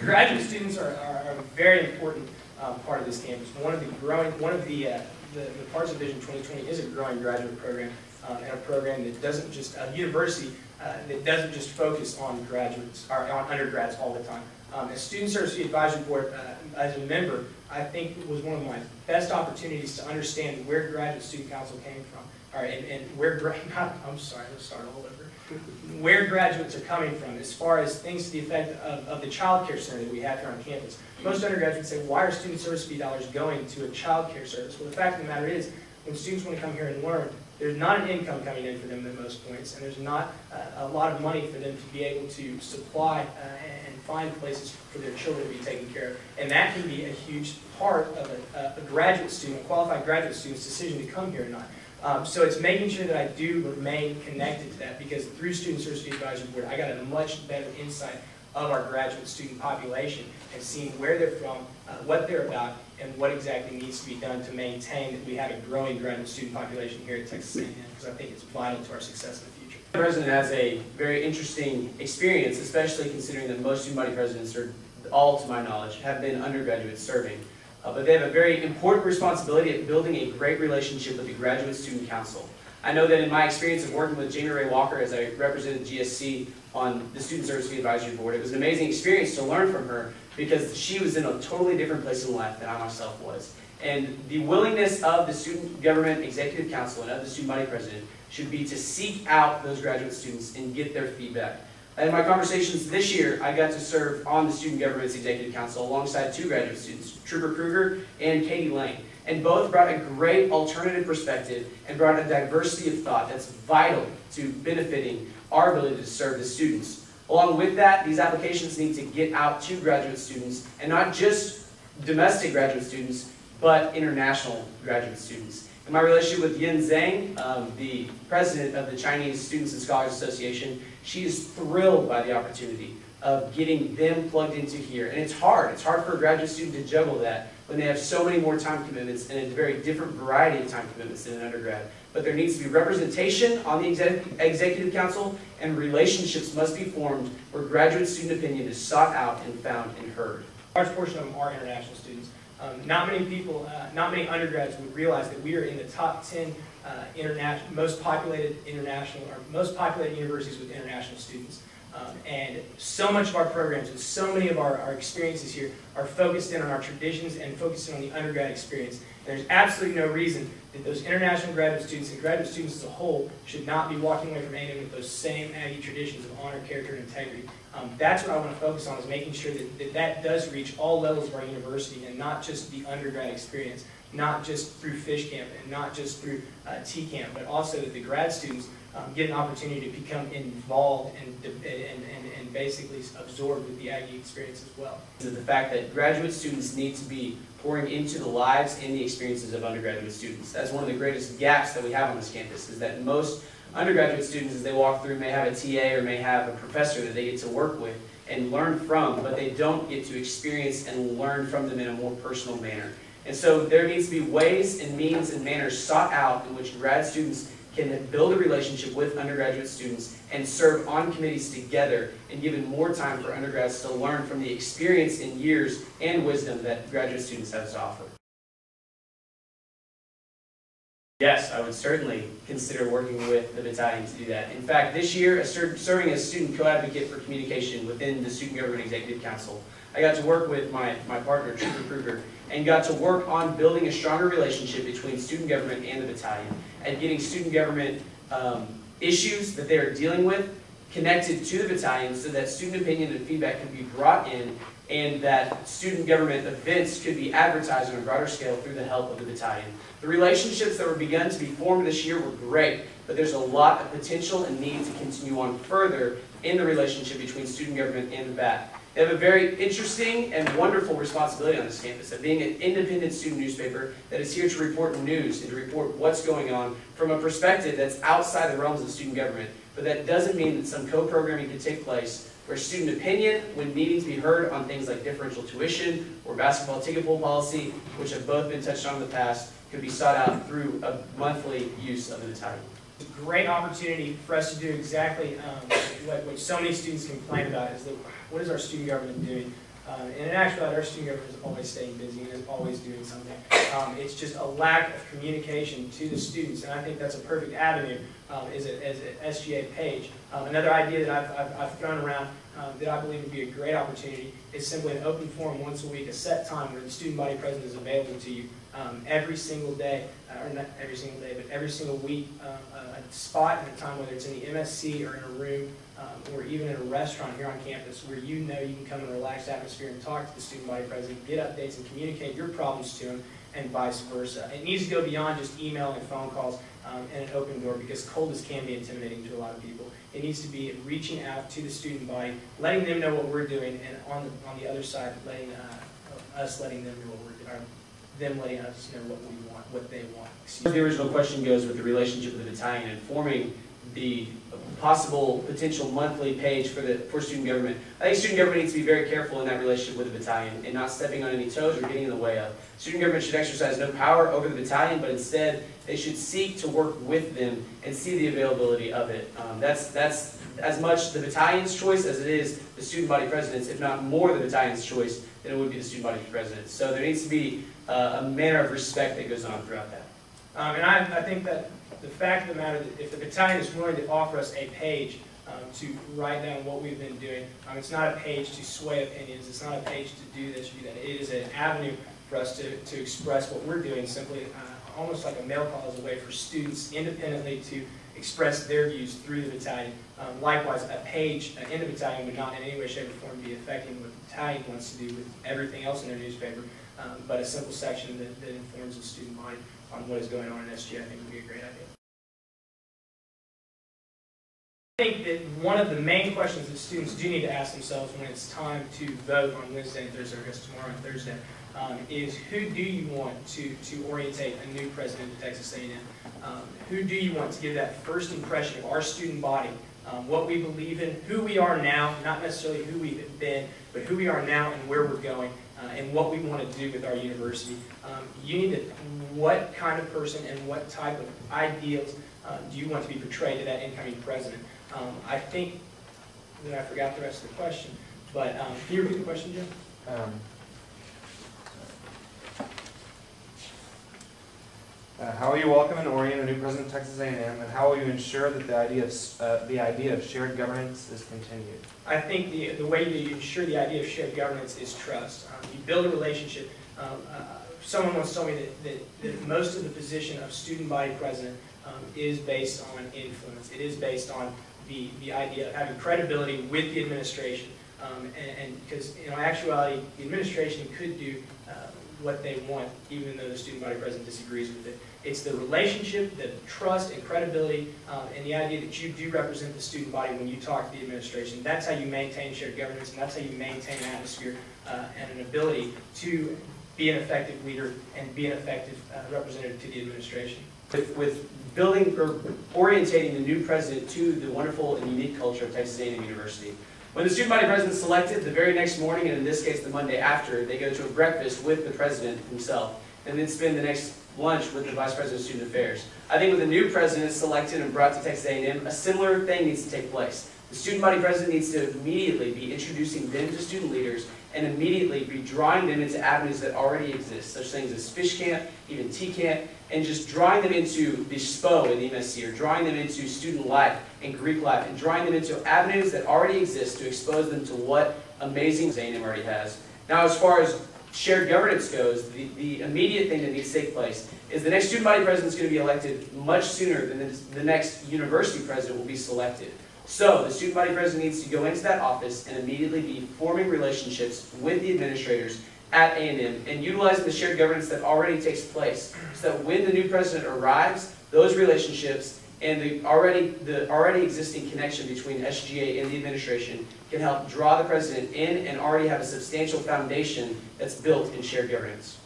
Graduate students are a very important part of this campus. One of the parts of Vision 2020 is a growing graduate program, and a program that doesn't just, a university that doesn't just focus on graduates, or on undergrads all the time. As Student Service Advisory Board, as a member, I think it was one of my best opportunities to understand where Graduate Student Council came from, and where, I'm sorry, let's start all over. Where graduates are coming from as far as things to the effect of the child care center that we have here on campus. Most undergraduates say, why are student service fee dollars going to a child care service? Well, the fact of the matter is, when students want to come here and learn, there's not an income coming in for them at most points, and there's not a lot of money for them to be able to supply and find places for their children to be taken care of. And that can be a huge part of a graduate student, a qualified graduate student's decision to come here or not. So it's making sure that I do remain connected to that, because through Student Service Advisory Board, I got a much better insight of our graduate student population and seeing where they're from, what they're about, and what exactly needs to be done to maintain that we have a growing graduate student population here at Texas A&M, because I think it's vital to our success in the future. The president has a very interesting experience, especially considering that most student body presidents, are all to my knowledge, have been undergraduates serving. But they have a very important responsibility at building a great relationship with the Graduate Student Council. I know that in my experience of working with Jamie Ray Walker as I represented GSC on the Student Service Advisory Board, it was an amazing experience to learn from her, because she was in a totally different place in life than I myself was. And the willingness of the Student Government Executive Council and of the student body president should be to seek out those graduate students and get their feedback. In my conversations this year, I got to serve on the Student Government's Executive Council alongside two graduate students, Trooper Kruger and Katie Lane. And both brought a great alternative perspective and brought a diversity of thought that's vital to benefiting our ability to serve the students. Along with that, these applications need to get out to graduate students, and not just domestic graduate students, but international graduate students. In my relationship with Yin Zhang, the president of the Chinese Students and Scholars Association, she is thrilled by the opportunity of getting them plugged into here. And it's hard. It's hard for a graduate student to juggle that when they have so many more time commitments and a very different variety of time commitments than an undergrad. But there needs to be representation on the Executive Council, and relationships must be formed where graduate student opinion is sought out and found and heard. A large portion of them are international students. Not many people, not many undergrads would realize that we are in the top 10 most populated universities with international students. And so much of our programs and so many of our experiences here are focused in on our traditions and focused in on the undergrad experience. And there's absolutely no reason that those international graduate students and graduate students as a whole should not be walking away from A&M with those same Aggie traditions of honor, character, and integrity. That's what I want to focus on, is making sure that does reach all levels of our university, and not just the undergrad experience, not just through Fish Camp and not just through T-Camp, but also that the grad students get an opportunity to become involved and basically absorbed with the Aggie experience as well. The fact that graduate students need to be pouring into the lives and the experiences of undergraduate students. That's one of the greatest gaps that we have on this campus, is that most undergraduate students, as they walk through, may have a TA or may have a professor that they get to work with and learn from, but they don't get to experience and learn from them in a more personal manner. And so there needs to be ways and means and manners sought out in which grad students can build a relationship with undergraduate students and serve on committees together, and given more time for undergrads to learn from the experience and years and wisdom that graduate students have to offer. Yes, I would certainly consider working with the battalion to do that. In fact, this year, serving as student co-advocate for communication within the Student Government Executive Council, I got to work with my partner, Trooper Kruger, and got to work on building a stronger relationship between student government and the battalion, and getting student government issues that they are dealing with connected to the battalion, so that student opinion and feedback can be brought in, and that student government events could be advertised on a broader scale through the help of the battalion. The relationships that were begun to be formed this year were great, but there's a lot of potential and need to continue on further in the relationship between student government and the BAT. They have a very interesting and wonderful responsibility on this campus of being an independent student newspaper that is here to report news and to report what's going on from a perspective that's outside the realms of student government. But that doesn't mean that some co-programming could take place where student opinion, when needing to be heard on things like differential tuition or basketball ticket pool policy, which have both been touched on in the past, could be sought out through a monthly use of the battalion. It's a great opportunity for us to do exactly what so many students complain about, is that what is our student government doing? And in actuality, our student government is always staying busy and is always doing something. It's just a lack of communication to the students, and I think that's a perfect avenue as an SGA page. Another idea that I've thrown around that I believe would be a great opportunity is simply an open forum once a week, a set time where the student body president is available to you every single day, or not every single day, but every single week, a spot and a time, whether it's in the MSC or in a room, or even in a restaurant here on campus, where you know you can come in a relaxed atmosphere and talk to the student body president, get updates and communicate your problems to him, and vice versa. It needs to go beyond just email and phone calls and an open door, because cold can be intimidating to a lot of people. It needs to be reaching out to the student body, letting them know what we're doing, and on the other side, letting letting them know what we're doing, or them letting us know what we want, what they want. The original question goes with the relationship with the battalion and forming the possible potential monthly page for student government. I think student government needs to be very careful in that relationship with the battalion and not stepping on any toes or getting in the way of. Student government should exercise no power over the battalion, but instead they should seek to work with them and see the availability of it. That's as much the battalion's choice as it is the student body president's, if not more the battalion's choice than it would be the student body president's. So there needs to be a manner of respect that goes on throughout that. And I think that the fact of the matter that if the battalion is willing to offer us a page to write down what we've been doing, it's not a page to sway opinions, it's not a page to do this or do that. It is an avenue for us to express what we're doing, simply almost like a mail call as a way for students independently to express their views through the battalion. Likewise, a page in the battalion would not in any way, shape, or form be affecting what the battalion wants to do with everything else in their newspaper, but a simple section that informs the student body on what is going on in SG, I think would be a great idea. I think that one of the main questions that students do need to ask themselves when it's time to vote on Wednesday and Thursday, or I guess tomorrow and Thursday, is who do you want to orientate a new president of Texas A&M? Who do you want to give that first impression of our student body, what we believe in, who we are now, not necessarily who we've been, but who we are now and where we're going, and what we want to do with our university. You need to, what kind of person and what type of ideals do you want to be portrayed to that incoming president? I think that I forgot the rest of the question, but can you repeat the question, Jim? How will you welcome and orient a new president of Texas A&M, and how will you ensure that the idea of shared governance is continued? I think the way you ensure the idea of shared governance is trust. You build a relationship. Someone once told me that most of the position of student body president is based on influence. It is based on the idea of having credibility with the administration, and because in actuality the administration could do what they want even though the student body president disagrees with it. It's the relationship, the trust and credibility, and the idea that you do represent the student body when you talk to the administration. That's how you maintain shared governance, and that's how you maintain an atmosphere and an ability to be an effective leader and be an effective representative to the administration. With building or orientating the new president to the wonderful and unique culture of Texas A&M University. When the student body president is selected, the very next morning, and in this case the Monday after, they go to a breakfast with the president himself, and then spend the next lunch with the vice president of student affairs. I think with the new president selected and brought to Texas A&M, a similar thing needs to take place. The student body president needs to immediately be introducing them to student leaders and immediately be drawing them into avenues that already exist, such things as fish camp, even tea camp, and just drawing them into the SPO in the MSC, or drawing them into student life and Greek life, and drawing them into avenues that already exist to expose them to what amazing A&M already has. Now, as far as shared governance goes, the immediate thing that needs to take place is the next student body president is going to be elected much sooner than the next university president will be selected. So the student body president needs to go into that office and immediately be forming relationships with the administrators at A&M and utilizing the shared governance that already takes place, so that when the new president arrives, those relationships and the already existing connection between SGA and the administration can help draw the president in and already have a substantial foundation that's built in shared governance.